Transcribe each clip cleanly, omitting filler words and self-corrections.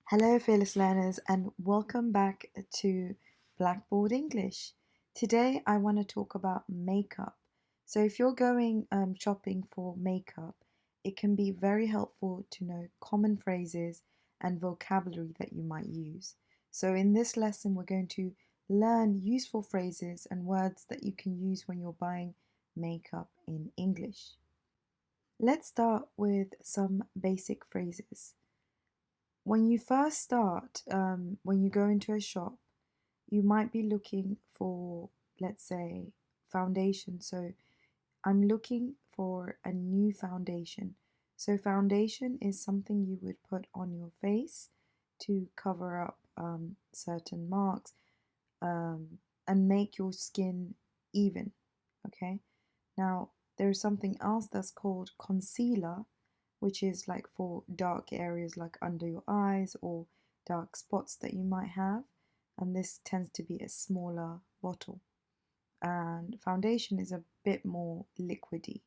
Hello, fearless learners, and welcome back to Blackboard English. Today, I want to talk about makeup. So, if you're going shopping for makeup, it can be very helpful to know common phrases and vocabulary that you might use. So, in this lesson, we're going to learn useful phrases and words that you can use when you're buying makeup in English. Let's start with some basic phrases. When you first start, when you go into a shop, you might be looking for, let's say, foundation. So I'm looking for a new foundation. So foundation is something you would put on your face to cover up certain marks and make your skin even. Okay. Now, there's something else that's called concealer, which is like for dark areas like under your eyes or dark spots that you might have. And this tends to be a smaller bottle. And foundation is a bit more liquidy.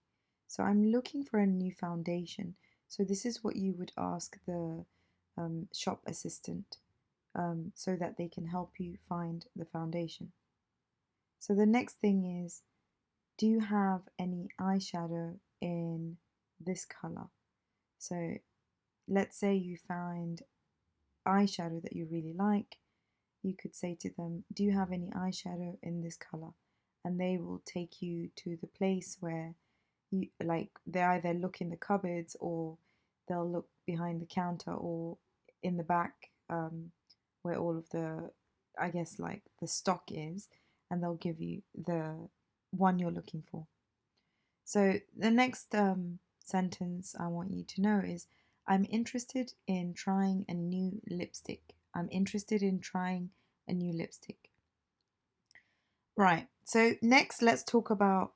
So I'm looking for a new foundation. So this is what you would ask the shop assistant so that they can help you find the foundation. So the next thing is, do you have any eyeshadow in this color? So let's say you find eyeshadow that you really like. You could say to them, do you have any eyeshadow in this color? And they will take you to the place where they either look in the cupboards or they'll look behind the counter or in the back where all of the, I guess, like the stock is, and they'll give you the one you're looking for. So the next sentence I want you to know is, I'm interested in trying a new lipstick. I'm interested in trying a new lipstick. Right, so next let's talk about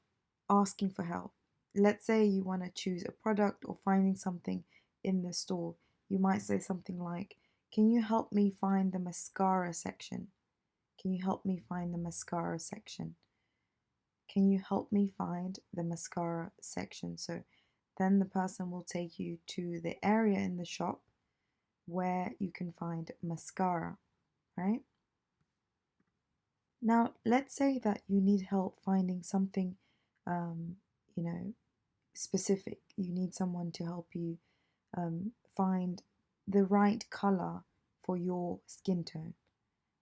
asking for help. Let's say you want to choose a product or finding something in the store. You might say something like, can you help me find the mascara section? Can you help me find the mascara section? Can you help me find the mascara section? So then the person will take you to the area in the shop where you can find mascara, right? Now, let's say that you need help finding something, um, you know, specific. You need someone to help you find the right color for your skin tone.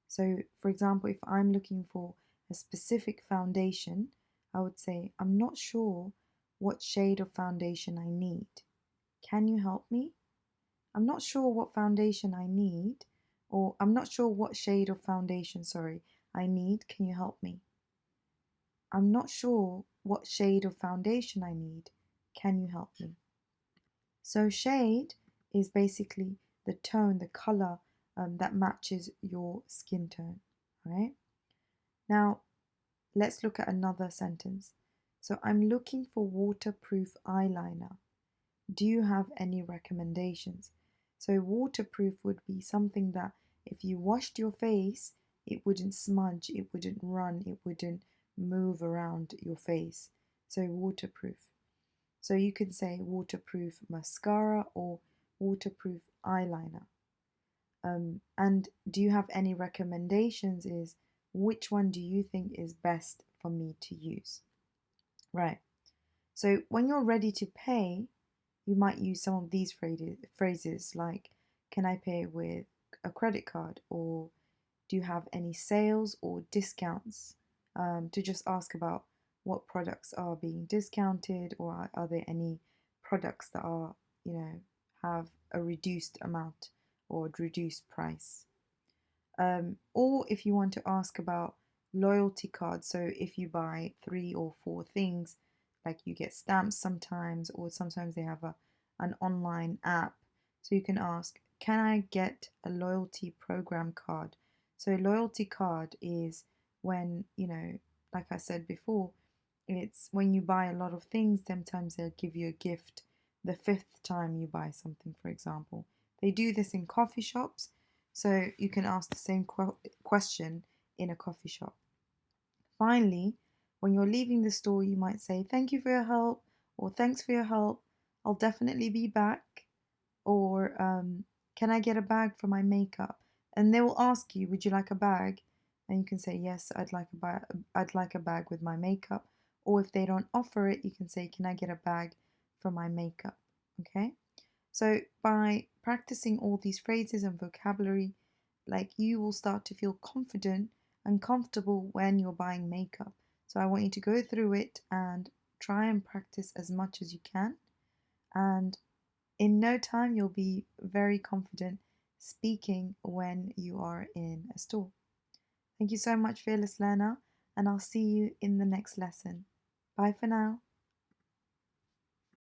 So, for example, if I'm looking for a specific foundation, I would say, I'm not sure what shade of foundation I need. Can you help me? I'm not sure what foundation I need, or I'm not sure what shade of foundation, sorry, I need. Can you help me? I'm not sure what shade of foundation I need. Can you help me? So, shade is basically the tone, the color that matches your skin tone, right? Now, let's look at another sentence. So, I'm looking for waterproof eyeliner. Do you have any recommendations? So, waterproof would be something that if you washed your face, it wouldn't smudge, it wouldn't run, it wouldn't move around your face. So, waterproof. So, you can say waterproof mascara or waterproof eyeliner. And do you have any recommendations? Is which one do you think is best for me to use? Right. So when you're ready to pay, you might use some of these phrases like, can I pay with a credit card? Or do you have any sales or discounts? To just ask about what products are being discounted, or are there any products that are, have a reduced amount or reduced price. Or if you want to ask about loyalty cards, so if you buy 3 or 4 things, like you get stamps sometimes, or sometimes they have an online app, so you can ask, can I get a loyalty program card? So, a loyalty card is when, like I said before, it's when you buy a lot of things, sometimes they'll give you a gift the fifth time you buy something, for example. They do this in coffee shops, so you can ask the same question in a coffee shop. Finally, when you're leaving the store, you might say, thank you for your help, or thanks for your help. I'll definitely be back. Or can I get a bag for my makeup? And they will ask you, would you like a bag? And you can say, yes, I'd like a bag with my makeup. Or if they don't offer it, you can say, can I get a bag for my makeup? Okay? So by practicing all these phrases and vocabulary, like you will start to feel confident and comfortable when you're buying makeup. So I want you to go through it and try and practice as much as you can. And in no time, you'll be very confident speaking when you are in a store. Thank you so much, Fearless Learner, and I'll see you in the next lesson. Bye for now.